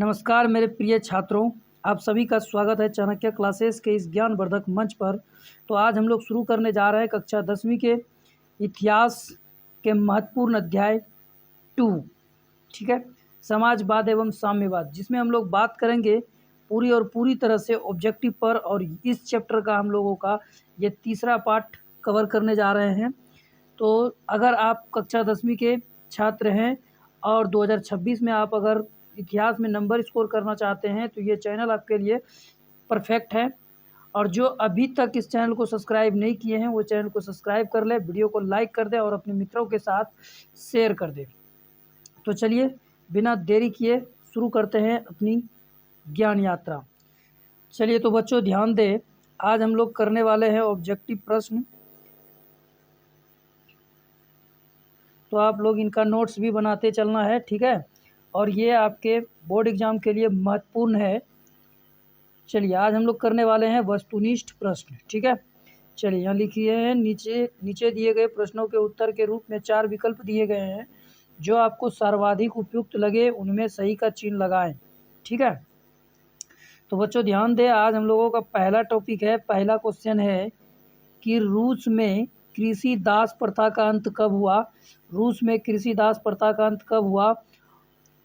नमस्कार मेरे प्रिय छात्रों, आप सभी का स्वागत है चाणक्य क्लासेस के इस ज्ञानवर्धक मंच पर। तो आज हम लोग शुरू करने जा रहे हैं कक्षा 10वीं के इतिहास के महत्वपूर्ण अध्याय 2, ठीक है, समाजवाद एवं साम्यवाद, जिसमें हम लोग बात करेंगे पूरी तरह से ऑब्जेक्टिव पर। और इस चैप्टर का हम लोगों का ये तीसरा पार्ट कवर करने जा रहे हैं। तो अगर आप कक्षा 10वीं के छात्र हैं और 2026 में आप अगर इतिहास में नंबर स्कोर करना चाहते हैं तो ये चैनल आपके लिए परफेक्ट है। और जो अभी तक इस चैनल को सब्सक्राइब नहीं किए हैं वो चैनल को सब्सक्राइब कर ले, वीडियो को लाइक कर दे और अपने मित्रों के साथ शेयर कर दे। तो चलिए बिना देरी किए शुरू करते हैं अपनी ज्ञान यात्रा। चलिए तो बच्चों ध्यान दें, आज हम लोग करने वाले हैं ऑब्जेक्टिव प्रश्न। तो आप लोग इनका नोट्स भी बनाते चलना है, ठीक है, और ये आपके बोर्ड एग्जाम के लिए महत्वपूर्ण है। चलिए आज हम लोग करने वाले हैं वस्तुनिष्ठ प्रश्न, ठीक है। चलिए यहाँ लिखिए हैं, नीचे दिए गए प्रश्नों के उत्तर के रूप में 4 विकल्प दिए गए हैं। जो आपको सर्वाधिक उपयुक्त लगे उनमें सही का चिन्ह लगाएं, ठीक है। तो बच्चों ध्यान दें, आज हम लोगों का पहला टॉपिक है, पहला क्वेश्चन है कि रूस में कृषि दास प्रथा का अंत कब हुआ। रूस में कृषि दास प्रथा का अंत कब हुआ?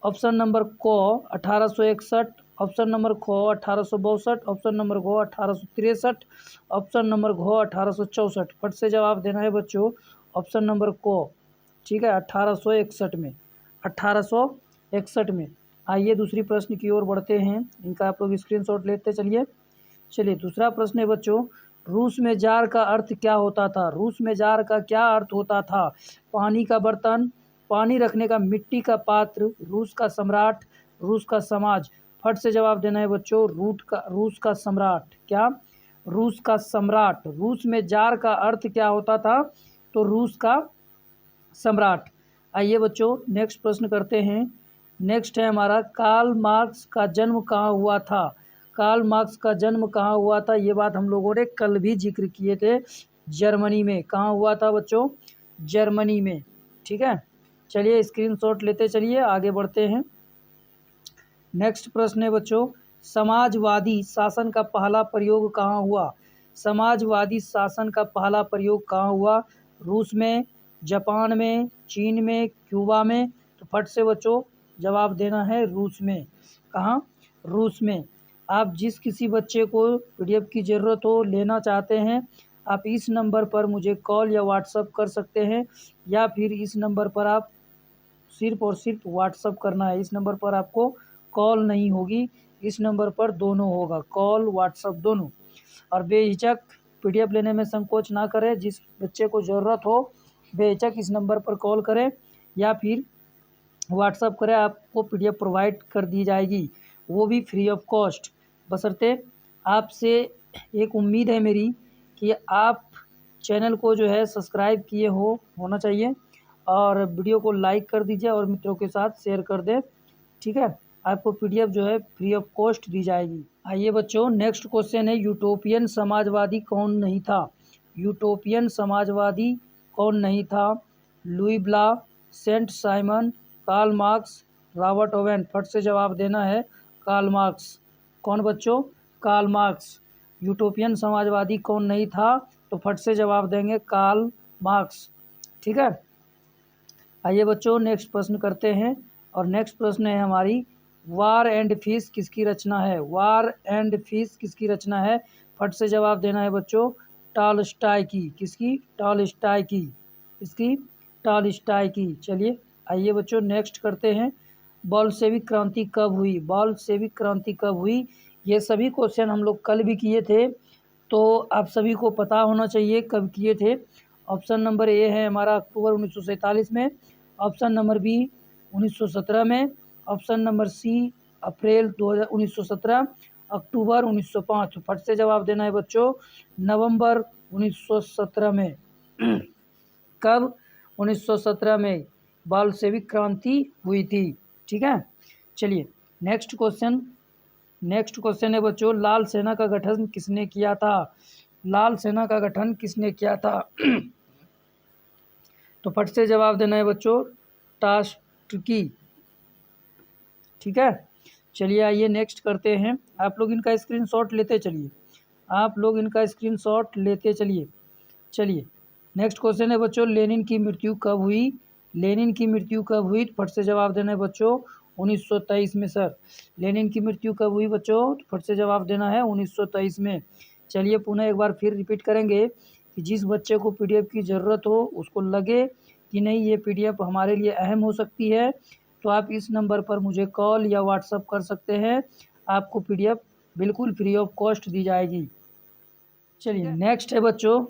ऑप्शन नंबर क 1861, ऑप्शन नंबर ख 1862, ऑप्शन नंबर घ 1863, ऑप्शन नंबर घ 1864। फट से जवाब देना है बच्चों, ऑप्शन नंबर क, ठीक है, 1861 में, 1861 में। आइए दूसरी प्रश्न की ओर बढ़ते हैं, इनका आप लोग स्क्रीनशॉट लेते चलिए। चलिए दूसरा प्रश्न है बच्चों, रूस में जार का अर्थ क्या होता था? रूस में जार का क्या अर्थ होता था? पानी का बर्तन, पानी रखने का मिट्टी का पात्र, रूस का सम्राट, रूस का समाज। फट से जवाब देना है बच्चों, रूस का सम्राट। क्या? रूस का सम्राट। रूस में जार का अर्थ क्या होता था? तो रूस का सम्राट। आइए बच्चों नेक्स्ट प्रश्न करते हैं। नेक्स्ट है हमारा, कार्ल मार्क्स का जन्म कहाँ हुआ था? कार्ल मार्क्स का जन्म कहाँ हुआ था? ये बात हम लोगों ने कल भी जिक्र किए थे। जर्मनी में। कहाँ हुआ था बच्चों? जर्मनी में, ठीक है। चलिए स्क्रीनशॉट लेते चलिए, आगे बढ़ते हैं। नेक्स्ट प्रश्न है बच्चों, समाजवादी शासन का पहला प्रयोग कहाँ हुआ? समाजवादी शासन का पहला प्रयोग कहाँ हुआ? रूस में, जापान में, चीन में, क्यूबा में। तो फट से बच्चों जवाब देना है रूस में। कहाँ? रूस में। आप जिस किसी बच्चे को पीडीएफ की ज़रूरत हो, लेना चाहते हैं, आप इस नंबर पर मुझे कॉल या व्हाट्सअप कर सकते हैं, या फिर इस नंबर पर आप सिर्फ और सिर्फ व्हाट्सअप करना है। इस नंबर पर आपको कॉल नहीं होगी, इस नंबर पर दोनों होगा, कॉल व्हाट्सअप दोनों। और बेहिचक पीडीएफ लेने में संकोच ना करें, जिस बच्चे को ज़रूरत हो बेहिचक इस नंबर पर कॉल करें या फिर व्हाट्सअप करें, आपको पीडीएफ प्रोवाइड कर दी जाएगी, वो भी फ्री ऑफ कॉस्ट। बशर्ते आपसे एक उम्मीद है मेरी कि आप चैनल को जो है सब्सक्राइब किए होना चाहिए, और वीडियो को लाइक कर दीजिए और मित्रों के साथ शेयर कर दें, ठीक है। आपको पीडीएफ जो है फ्री ऑफ कॉस्ट दी जाएगी। आइए बच्चों नेक्स्ट क्वेश्चन है, यूटोपियन समाजवादी कौन नहीं था? यूटोपियन समाजवादी कौन नहीं था? Louis Blanc, Saint Simon, Karl Marx, Robert Owen. फट से जवाब देना है कार्ल मार्क्स। कौन बच्चों? Karl Marx. यूटोपियन समाजवादी कौन नहीं था? तो फट से जवाब देंगे कार्ल मार्क्स, ठीक है। आइए बच्चों नेक्स्ट प्रश्न करते हैं, और नेक्स्ट प्रश्न है हमारी, वार एंड पीस किसकी रचना है? वार एंड पीस किसकी रचना है? फट से जवाब देना है बच्चों, टॉलस्टॉय की। किसकी? टॉलस्टॉय की। इसकी? टॉलस्टॉय की। चलिए आइए बच्चों नेक्स्ट करते हैं, बोल्शेविक क्रांति कब हुई? बोल्शेविक क्रांति कब हुई? ये सभी क्वेश्चन हम लोग कल भी किए थे, तो आप सभी को पता होना चाहिए कब किए थे। ऑप्शन नंबर ए है हमारा अक्टूबर 1947 में, ऑप्शन नंबर बी 1917 में, ऑप्शन नंबर सी अप्रैल 1917, अक्टूबर 1905। फट से जवाब देना है बच्चों, नवंबर 1917 में। कब? 1917 में बोल्शेविक क्रांति हुई थी, ठीक है। चलिए नेक्स्ट क्वेश्चन है बच्चों, लाल सेना का गठन किसने किया था? लाल सेना का गठन किसने किया था? तो फट से जवाब देना है बच्चों, ट्राट्स्की, ठीक है। चलिए आइए नेक्स्ट करते हैं। आप लोग इनका स्क्रीनशॉट लेते चलिए, आप लोग इनका स्क्रीनशॉट लेते चलिए। चलिए नेक्स्ट क्वेश्चन है बच्चों, लेनिन की मृत्यु कब हुई? लेनिन की मृत्यु कब हुई? फट से जवाब देना है बच्चों, 1923 में। सर लेनिन की मृत्यु कब हुई बच्चों? फट से जवाब देना है 1923 में। चलिए पुनः एक बार फिर रिपीट करेंगे कि जिस बच्चे को पीडीएफ की ज़रूरत हो, उसको लगे कि नहीं ये पीडीएफ हमारे लिए अहम हो सकती है, तो आप इस नंबर पर मुझे कॉल या व्हाट्सअप कर सकते हैं। आपको पीडीएफ बिल्कुल फ्री ऑफ कॉस्ट दी जाएगी। चलिए नेक्स्ट है बच्चों,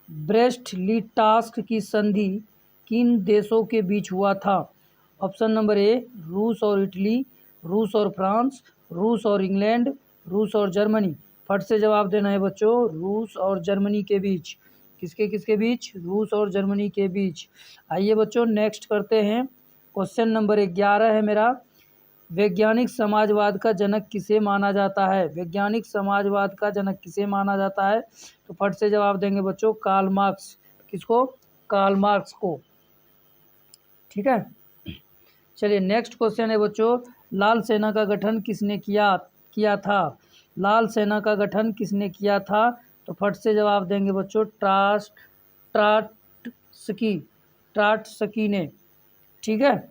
ब्रेस्ट लिटास्क की संधि किन देशों के बीच हुआ था? ऑप्शन नंबर ए, रूस और इटली, रूस और फ्रांस, रूस और इंग्लैंड, रूस और जर्मनी। फट से जवाब देना है बच्चों, रूस और जर्मनी के बीच। किसके किसके बीच? रूस और जर्मनी के बीच। आइए बच्चों नेक्स्ट करते हैं। क्वेश्चन नंबर 11 है मेरा, वैज्ञानिक समाजवाद का जनक किसे माना जाता है? वैज्ञानिक समाजवाद का जनक किसे माना जाता है? तो फट से जवाब देंगे बच्चों, कार्ल मार्क्स। किसको? कार्ल मार्क्स को। ठीक है। चलिए नेक्स्ट क्वेश्चन है बच्चों, लाल सेना का गठन किसने किया था? लाल सेना का गठन किसने किया था? तो फट से जवाब देंगे बच्चों, ट्राटस्की ने। ठीक है।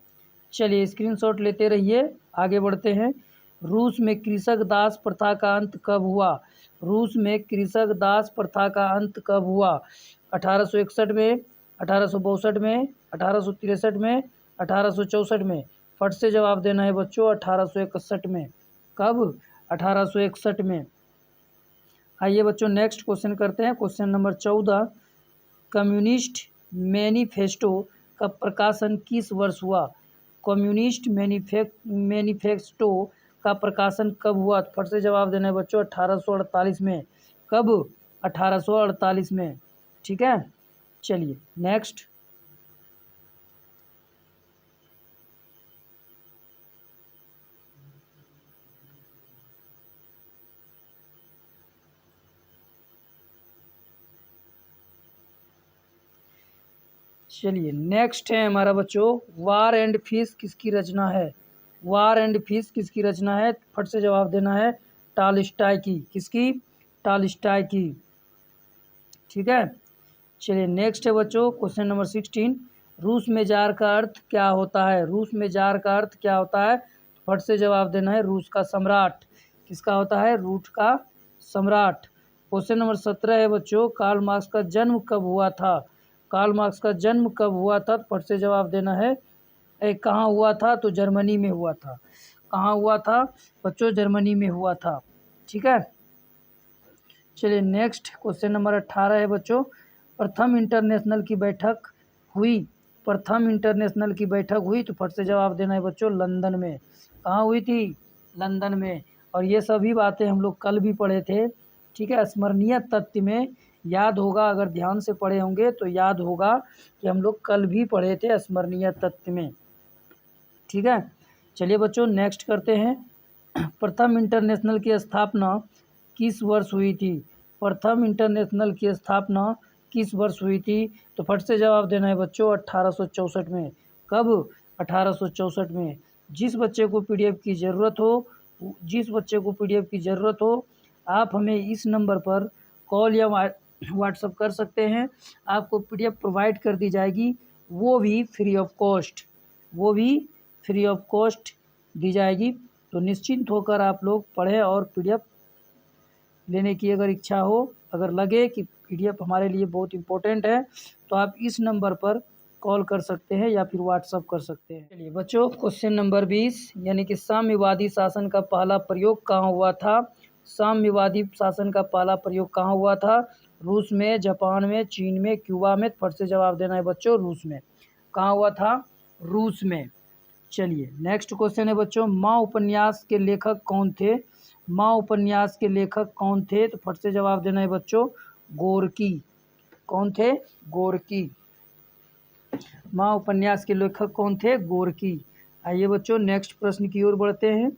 चलिए स्क्रीनशॉट लेते रहिए, आगे बढ़ते हैं। रूस में कृषक दास प्रथा का अंत कब हुआ? रूस में कृषक दास प्रथा का अंत कब हुआ? 1861 में, 1862 में, 1863 में, 1864 में। फट से जवाब देना है बच्चों, 1861 में। कब? 1861 में। आइए बच्चों नेक्स्ट क्वेश्चन करते हैं। क्वेश्चन नंबर 14, कम्युनिस्ट मैनिफेस्टो का प्रकाशन किस वर्ष हुआ? कम्युनिस्ट मैनिफेस्टो का प्रकाशन कब हुआ? फट से जवाब देना है बच्चों, 1848 में। कब? 1848 में। ठीक है। चलिए नेक्स्ट, चलिए नेक्स्ट है हमारा बच्चों, वार एंड पीस किसकी रचना है? वार एंड पीस किसकी रचना है? फट से जवाब देना है, टॉलस्टॉय की। किसकी? टॉलस्टॉय की। ठीक है। चलिए नेक्स्ट है बच्चों, क्वेश्चन नंबर 16, रूस में जार का अर्थ क्या होता है? रूस में जार का अर्थ क्या होता है? फट से जवाब देना है, रूस का सम्राट। किसका होता है? रूस का सम्राट। क्वेश्चन नंबर 17 है बच्चों, कार्ल मार्क्स का जन्म कब हुआ था? कार्ल मार्क्स का जन्म कब हुआ था? फट से जवाब देना है, कहाँ हुआ था? तो जर्मनी में हुआ था। कहाँ हुआ था बच्चों? जर्मनी में हुआ था। ठीक है। चलिए नेक्स्ट, क्वेश्चन नंबर 18 है बच्चों, प्रथम इंटरनेशनल की बैठक हुई? प्रथम इंटरनेशनल की बैठक हुई? तो फट से जवाब देना है बच्चों, लंदन में। कहाँ हुई थी? लंदन में। और ये सभी बातें हम लोग कल भी पढ़े थे। ठीक है। स्मरणीय तथ्य में याद होगा, अगर ध्यान से पढ़े होंगे तो याद होगा कि हम लोग कल भी पढ़े थे स्मरणीय तथ्य में। ठीक है। चलिए बच्चों नेक्स्ट करते हैं, प्रथम इंटरनेशनल की स्थापना किस वर्ष हुई थी? प्रथम इंटरनेशनल की स्थापना किस वर्ष हुई थी? तो फट से जवाब देना है बच्चों, 1864 में। कब? 1864 में। जिस बच्चे को पीडीएफ की ज़रूरत हो, जिस बच्चे को पीडीएफ की ज़रूरत हो, आप हमें इस नंबर पर कॉल या व्हाट्सअप कर सकते हैं। आपको पीडीएफ प्रोवाइड कर दी जाएगी, वो भी फ्री ऑफ कॉस्ट। वो भी फ्री ऑफ कॉस्ट दी जाएगी। तो निश्चिंत होकर आप लोग पढ़ें, और पीडीएफ लेने की अगर इच्छा हो, अगर लगे कि पीडीएफ हमारे लिए बहुत इम्पोर्टेंट है, तो आप इस नंबर पर कॉल कर सकते हैं या फिर व्हाट्सअप कर सकते हैं। चलिए बच्चों, क्वेश्चन नंबर 20, यानी कि साम्यवादी शासन का पहला प्रयोग कहाँ हुआ था? साम्यवादी शासन का पहला प्रयोग कहाँ हुआ था? रूस में, जापान में, चीन में, क्यूबा में। फट से जवाब देना है बच्चों, रूस में। कहाँ हुआ था? रूस में। चलिए नेक्स्ट क्वेश्चन है बच्चों, माँ उपन्यास के लेखक कौन थे? माँ उपन्यास के लेखक कौन थे? तो फट से जवाब देना है बच्चों, गोरकी। कौन थे? गोरकी। माँ उपन्यास के लेखक कौन थे? गोरकी। आइए बच्चों नेक्स्ट प्रश्न की ओर बढ़ते हैं।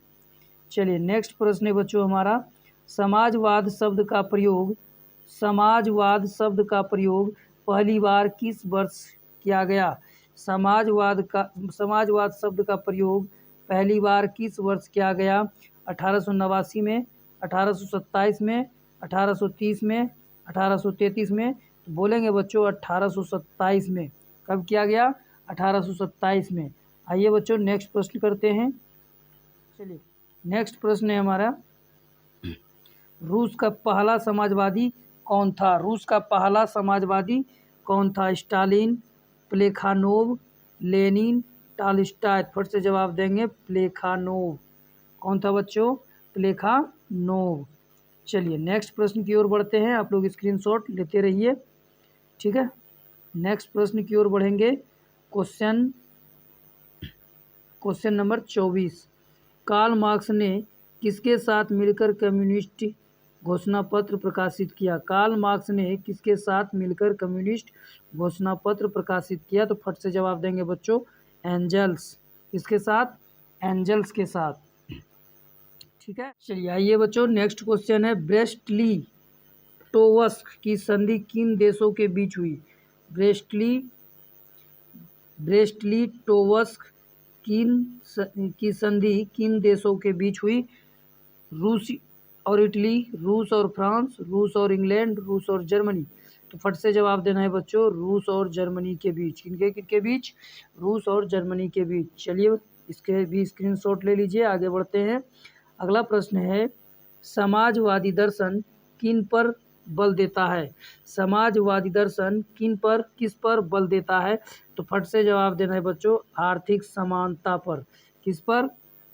चलिए नेक्स्ट प्रश्न है बच्चों हमारा, समाजवाद शब्द का प्रयोग, समाजवाद शब्द का प्रयोग पहली बार किस वर्ष किया गया? समाजवाद शब्द का प्रयोग पहली बार किस वर्ष किया गया? 1889 में, 1827 में, 1830 में, 1833 में? तो बोलेंगे बच्चों 1827 में। कब किया गया? 1827 में। आइए बच्चों नेक्स्ट प्रश्न करते हैं। चलिए नेक्स्ट प्रश्न है हमारा, रूस का पहला समाजवादी कौन था? रूस का पहला समाजवादी कौन था? Stalin, Plekhanov, Lenin, Tolstoy? फट से जवाब देंगे प्लेखानोव। कौन था बच्चों? प्लेखानोव। चलिए नेक्स्ट प्रश्न की ओर बढ़ते हैं, आप लोग स्क्रीनशॉट लेते रहिए, ठीक है। नेक्स्ट प्रश्न की ओर बढ़ेंगे। क्वेश्चन नंबर 24, कार्ल मार्क्स ने किसके साथ मिलकर कम्युनिस्ट घोषणा पत्र प्रकाशित किया? कार्ल मार्क्स ने किसके साथ मिलकर कम्युनिस्ट घोषणा पत्र प्रकाशित किया? तो फट से जवाब देंगे बच्चों एंजल्स। किसके साथ? एंजल्स के साथ, ठीक है। चलिए आइए बच्चों नेक्स्ट क्वेश्चन है, ब्रेस्ट लिटोवस्क की संधि किन देशों के बीच हुई? ब्रेस्ट लिटोवस्क की संधि किन देशों के बीच हुई? रूस और इटली, रूस और फ्रांस, रूस और इंग्लैंड, रूस और जर्मनी? तो फट से जवाब देना है बच्चों रूस और जर्मनी के बीच। किनके बीच? रूस और जर्मनी के बीच। चलिए इसके भी स्क्रीनशॉट ले लीजिए, आगे बढ़ते हैं। अगला प्रश्न है, समाजवादी दर्शन किन पर बल देता है? समाजवादी दर्शन किस पर बल देता है? तो फट से जवाब देना है बच्चों आर्थिक समानता पर। किस पर?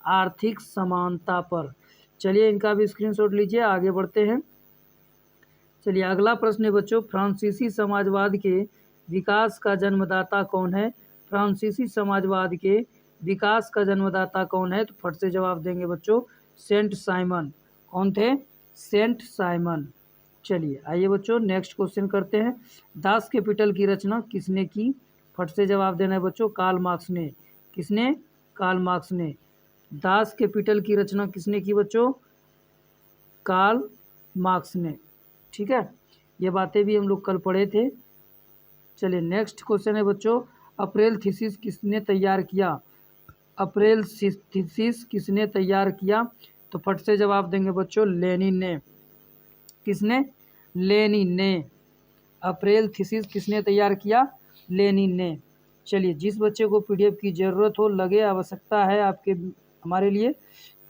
आर्थिक समानता पर। चलिए इनका भी स्क्रीनशॉट लीजिए, आगे बढ़ते हैं। चलिए अगला प्रश्न है बच्चों, फ्रांसीसी समाजवाद के विकास का जन्मदाता कौन है? फ्रांसीसी समाजवाद के विकास का जन्मदाता कौन है? तो फट से जवाब देंगे बच्चों सेंट साइमन। कौन थे? Saint Simon. चलिए आइए बच्चों नेक्स्ट क्वेश्चन करते हैं, दास कैपिटल की रचना किसने की? फट से जवाब देना है बच्चों कार्ल मार्क्स ने। किसने? कार्ल मार्क्स ने। दास कैपिटल की रचना किसने की बच्चों? कार्ल मार्क्स ने, ठीक है। ये बातें भी हम लोग कल पढ़े थे। चलिए नेक्स्ट क्वेश्चन है बच्चों, अप्रैल थीसिस किसने तैयार किया? अप्रैल थीसिस किसने तैयार किया? तो फट से जवाब देंगे बच्चों लेनिन ने। किसने? लेनिन ने। अप्रैल थीसिस किसने तैयार किया? लेनिन ने। चलिए जिस बच्चे को पीडीएफ की ज़रूरत हो, लगे आवश्यकता है आपके हमारे लिए,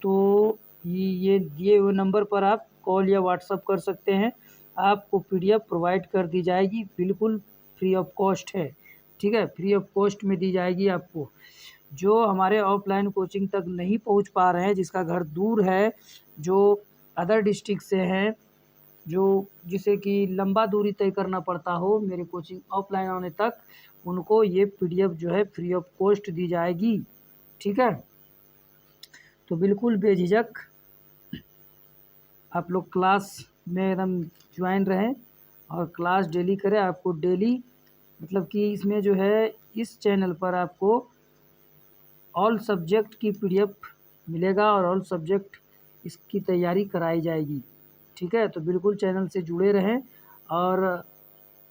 तो ये दिए हुए नंबर पर आप कॉल या व्हाट्सअप कर सकते हैं। आपको पीडीएफ प्रोवाइड कर दी जाएगी, बिल्कुल फ्री ऑफ कॉस्ट है, ठीक है। फ्री ऑफ कॉस्ट में दी जाएगी आपको। जो हमारे ऑफलाइन कोचिंग तक नहीं पहुंच पा रहे हैं, जिसका घर दूर है, जो अदर डिस्ट्रिक्ट से हैं, जो जिसे कि लंबा दूरी तय करना पड़ता हो मेरे कोचिंग ऑफलाइन आने तक, उनको ये पीडीएफ जो है फ्री ऑफ कॉस्ट दी जाएगी, ठीक है। तो बिल्कुल बेझिझक आप लोग क्लास में एकदम ज्वाइन रहें और क्लास डेली करें। आपको डेली मतलब कि इसमें जो है इस चैनल पर आपको ऑल सब्जेक्ट की पीडीएफ मिलेगा और ऑल सब्जेक्ट इसकी तैयारी कराई जाएगी, ठीक है। तो बिल्कुल चैनल से जुड़े रहें और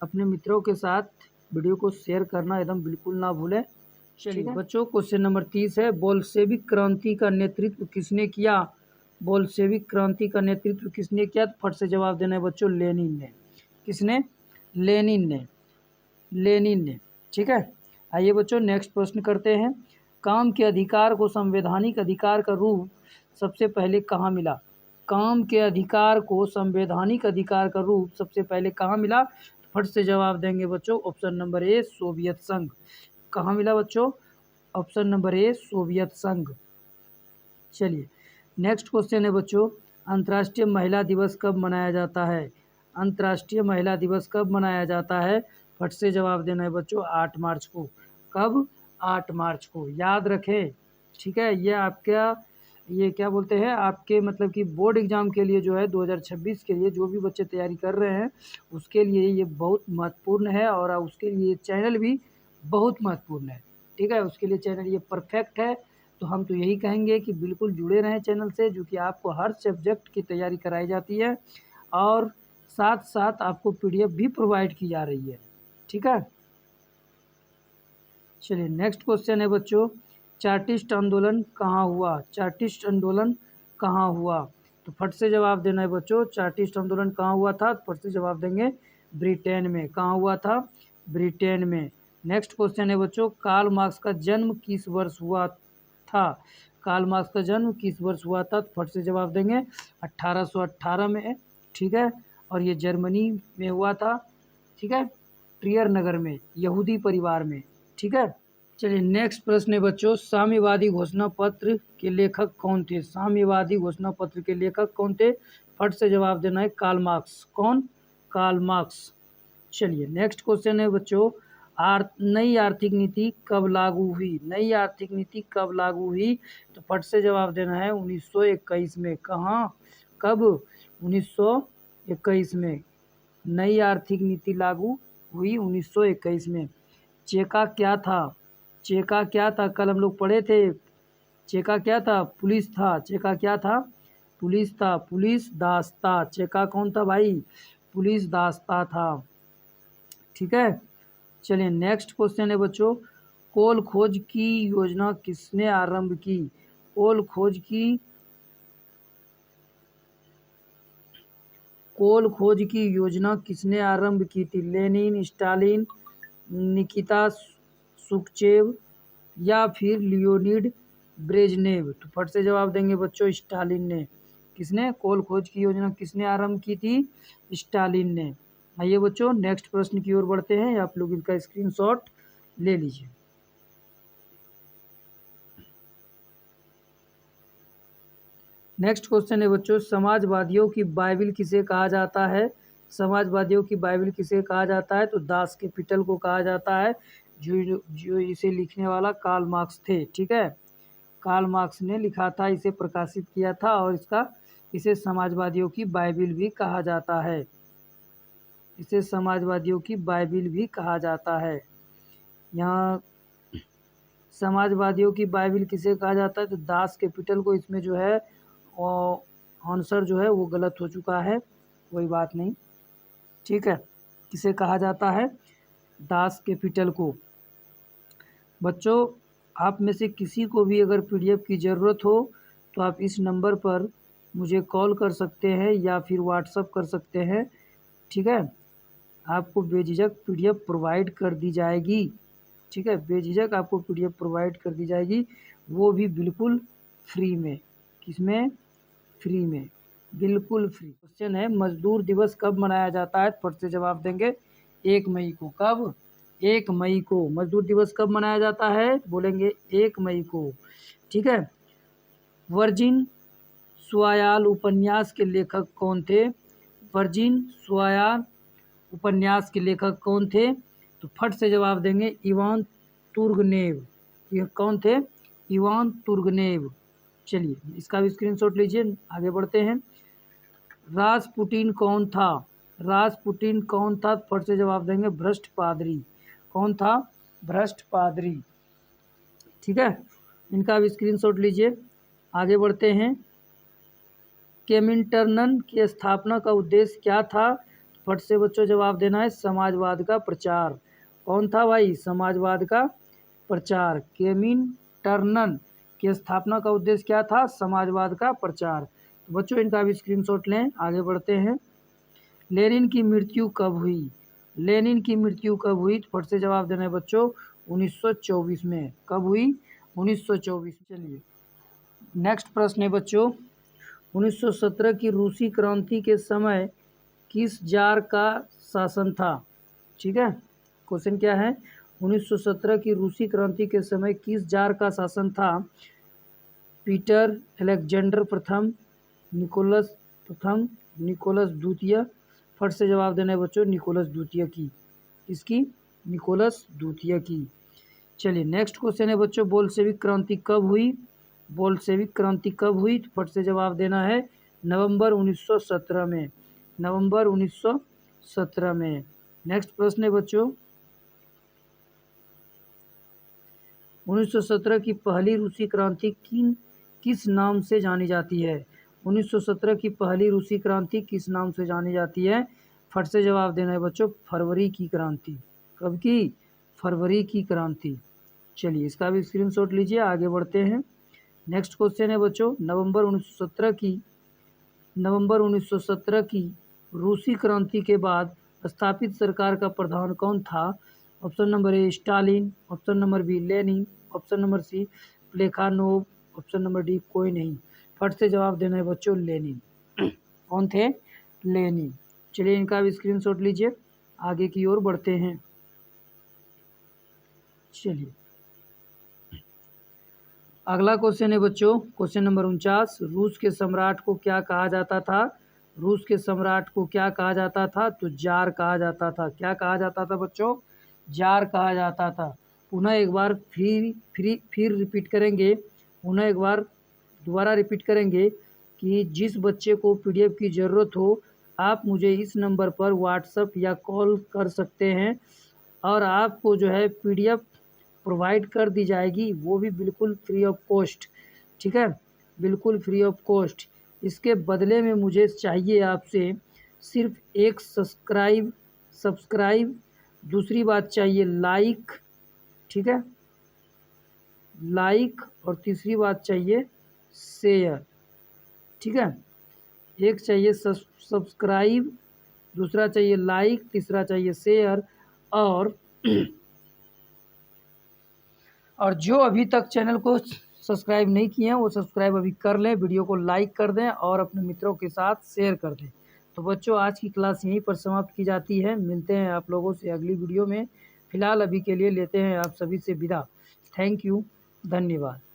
अपने मित्रों के साथ वीडियो को शेयर करना एकदम बिल्कुल ना भूलें। चलिए बच्चों क्वेश्चन नंबर 30 है, बोल्शेविक क्रांति का नेतृत्व किसने किया? बोल्शेविक क्रांति का नेतृत्व किसने किया? तो फट से जवाब देना है बच्चों लेनिन ने। किसने? लेनिन ने। लेनिन ने, ठीक है। आइए बच्चों नेक्स्ट प्रश्न करते हैं, काम के अधिकार को संवैधानिक अधिकार का रूप सबसे पहले कहाँ मिला? काम के अधिकार को संवैधानिक अधिकार का रूप सबसे पहले कहाँ मिला? फट से जवाब देंगे बच्चों ऑप्शन नंबर ए सोवियत संघ। कहाँ मिला बच्चों? ऑप्शन नंबर ए सोवियत संघ। चलिए नेक्स्ट क्वेश्चन है बच्चों, अंतर्राष्ट्रीय महिला दिवस कब मनाया जाता है? अंतर्राष्ट्रीय महिला दिवस कब मनाया जाता है? फट से जवाब देना है बच्चों 8 मार्च को। कब? 8 मार्च को, याद रखें, ठीक है। ये क्या बोलते हैं आपके मतलब कि बोर्ड एग्ज़ाम के लिए जो है 2026 के लिए जो भी बच्चे तैयारी कर रहे हैं उसके लिए ये बहुत महत्वपूर्ण है और उसके लिए चैनल भी बहुत महत्वपूर्ण है, ठीक है। उसके लिए चैनल ये परफेक्ट है। तो हम तो यही कहेंगे कि बिल्कुल जुड़े रहें चैनल से, जो कि आपको हर सब्जेक्ट की तैयारी कराई जाती है और साथ साथ आपको पीडीएफ भी प्रोवाइड की जा रही है, ठीक है। चलिए नेक्स्ट क्वेश्चन है बच्चों, चार्टिस्ट आंदोलन कहाँ हुआ? चार्टिस्ट आंदोलन कहाँ हुआ? तो फट से जवाब देना है बच्चों। चार्टिस्ट आंदोलन कहाँ हुआ था? फट से जवाब देंगे ब्रिटेन में। कहाँ हुआ था? ब्रिटेन में। नेक्स्ट क्वेश्चन है बच्चों, कार्ल मार्क्स का जन्म किस वर्ष हुआ था? कार्ल मार्क्स का जन्म किस वर्ष हुआ था? फट से जवाब देंगे 1818 में। ठीक है, और ये जर्मनी में हुआ था। ठीक है, ट्रियर नगर में, यहूदी परिवार में। ठीक है, चलिए नेक्स्ट प्रश्न है बच्चों, साम्यवादी घोषणा पत्र के लेखक कौन थे? साम्यवादी घोषणा पत्र के लेखक कौन थे? फट से जवाब देना है कार्ल मार्क्स। कौन? Karl Marx. चलिए नेक्स्ट क्वेश्चन है बच्चों, नई आर्थिक नीति कब लागू हुई? नई आर्थिक नीति कब लागू हुई? तो फट से जवाब देना है 1921 में। कहाँ? कब? 1921 में नई आर्थिक नीति लागू हुई, 1921 में। चेका क्या था? चेका क्या था? कल हम लोग पढ़े थे। चेका क्या था? पुलिस था। चेका क्या था? पुलिस था। पुलिस दास्ता। चेका कौन था भाई? पुलिस दास्ता था। ठीक है, चलिए नेक्स्ट क्वेश्चन है बच्चों, कोल खोज की योजना किसने आरंभ की? कोल खोज की योजना किसने आरंभ की थी? लेनिन, स्टालिन, निकिता सुखचेव या फिर लियोनिड ब्रेजनेव? तो फट से जवाब देंगे बच्चों स्टालिन ने। किसने? कोल खोज की योजना किसने आरंभ की थी? स्टालिन ने। आइए बच्चों नेक्स्ट प्रश्न की ओर बढ़ते हैं, आप लोग इनका स्क्रीनशॉट ले लीजिए। नेक्स्ट क्वेश्चन है बच्चों, समाजवादियों की बाइबिल किसे कहा जाता है? समाजवादियों की बाइबिल किसे कहा जाता है? तो दास कैपिटल को कहा जाता है, जो इसे लिखने वाला कार्ल मार्क्स थे। ठीक है, कार्ल मार्क्स ने लिखा था, इसे प्रकाशित किया था, और इसे समाजवादियों की बाइबिल भी कहा जाता है। इसे समाजवादियों की बाइबिल भी कहा जाता है। यहाँ समाजवादियों की बाइबिल किसे कहा जाता है? तो दास कैपिटल को। इसमें जो है आंसर जो है वो गलत हो चुका है, कोई बात नहीं। ठीक है, किसे कहा जाता है? दास कैपिटल को। बच्चों आप में से किसी को भी अगर पीडीएफ की ज़रूरत हो तो आप इस नंबर पर मुझे कॉल कर सकते हैं या फिर व्हाट्सअप कर सकते हैं। ठीक है, आपको बेझिझक पीडीएफ प्रोवाइड कर दी जाएगी। ठीक है, बेझिझक आपको पीडीएफ प्रोवाइड कर दी जाएगी, वो भी बिल्कुल फ्री में। किसमें? फ्री में, बिल्कुल फ्री। क्वेश्चन है, मजदूर दिवस कब मनाया जाता है? फट से जवाब देंगे 1 मई को। कब? 1 मई को। मजदूर दिवस कब मनाया जाता है? बोलेंगे 1 मई को। ठीक है, वर्जिन स्वायाल उपन्यास के लेखक कौन थे? वर्जिन स्वायाल उपन्यास के लेखक कौन थे? तो फट से जवाब देंगे इवान तुर्गनेव। ये कौन थे? Ivan Turgenev. चलिए इसका भी स्क्रीनशॉट लीजिए, आगे बढ़ते हैं। रासपुटिन कौन था? रासपुटिन कौन था? फट से जवाब देंगे भ्रष्ट पादरी। कौन था? भ्रष्ट पादरी। ठीक है, इनका भी स्क्रीनशॉट लीजिए, आगे बढ़ते हैं। केमिंटर्नन की स्थापना का उद्देश्य क्या था? फट से बच्चों जवाब देना है समाजवाद का प्रचार। कौन था भाई? समाजवाद का प्रचार। केमिंटर्नन की स्थापना का उद्देश्य क्या था? समाजवाद का प्रचार। तो बच्चों इनका भी स्क्रीनशॉट लें, आगे बढ़ते हैं। लेनिन की मृत्यु कब हुई? लेनिन की मृत्यु कब हुई? तो फट से जवाब देना है बच्चों 1924 में। कब हुई? 1924। चलिए नेक्स्ट प्रश्न है बच्चों, 1917 की रूसी क्रांति के समय किस जार का शासन था? ठीक है, क्वेश्चन क्या है? 1917 की रूसी क्रांति के समय किस जार का शासन था? पीटर अलेक्जेंडर प्रथम, निकोलस प्रथम, निकोलस द्वितीय? फट से जवाब देना है बच्चों निकोलस द्वितीय की। इसकी? निकोलस द्वितीय की। चलिए नेक्स्ट क्वेश्चन है बच्चों, बोल्शेविक क्रांति कब हुई? बोल्शेविक क्रांति कब हुई? तो फट से जवाब देना है नवंबर 1917 में। नवंबर 1917 में। नेक्स्ट प्रश्न है बच्चों, 1917 की पहली रूसी क्रांति किस नाम से जानी जाती है? 1917 की पहली रूसी क्रांति किस नाम से जानी जाती है? फट से जवाब देना है बच्चों फरवरी की क्रांति। कब की? फरवरी की क्रांति। चलिए इसका भी स्क्रीनशॉट लीजिए, आगे बढ़ते हैं। नेक्स्ट क्वेश्चन है बच्चों, नवंबर 1917 की रूसी क्रांति के बाद स्थापित सरकार का प्रधान कौन था? Option number A Stalin, option number B Lenin, option number C Plekhanov, option number D कोई नहीं। फट से जवाब देना है बच्चों, लेनिन। कौन थे? लेनिन। चलिए इनका भी स्क्रीनशॉट लीजिए, आगे की ओर बढ़ते हैं। चलिए अगला क्वेश्चन है बच्चों, क्वेश्चन नंबर 49, रूस के सम्राट को क्या कहा जाता था? रूस के सम्राट को क्या कहा जाता था? तो जार कहा जाता था। क्या कहा जाता था बच्चों? जार कहा जाता था। पुनः एक बार फिर रिपीट करेंगे, पुनः एक बार दोबारा रिपीट करेंगे कि जिस बच्चे को पीडीएफ की ज़रूरत हो आप मुझे इस नंबर पर व्हाट्सएप या कॉल कर सकते हैं और आपको जो है पीडीएफ प्रोवाइड कर दी जाएगी, वो भी बिल्कुल फ्री ऑफ कॉस्ट। ठीक है, बिल्कुल फ्री ऑफ कॉस्ट। इसके बदले में मुझे चाहिए आपसे सिर्फ एक सब्सक्राइब, दूसरी बात चाहिए लाइक, ठीक है, लाइक, और तीसरी बात चाहिए शेयर। ठीक है, एक चाहिए सब्सक्राइब, दूसरा चाहिए लाइक, तीसरा चाहिए शेयर, और जो अभी तक चैनल को सब्सक्राइब नहीं किए हैं वो सब्सक्राइब अभी कर लें, वीडियो को लाइक कर दें और अपने मित्रों के साथ शेयर कर दें। तो बच्चों आज की क्लास यहीं पर समाप्त की जाती है, मिलते हैं आप लोगों से अगली वीडियो में। फ़िलहाल अभी के लिए लेते हैं आप सभी से विदा। थैंक यू, धन्यवाद।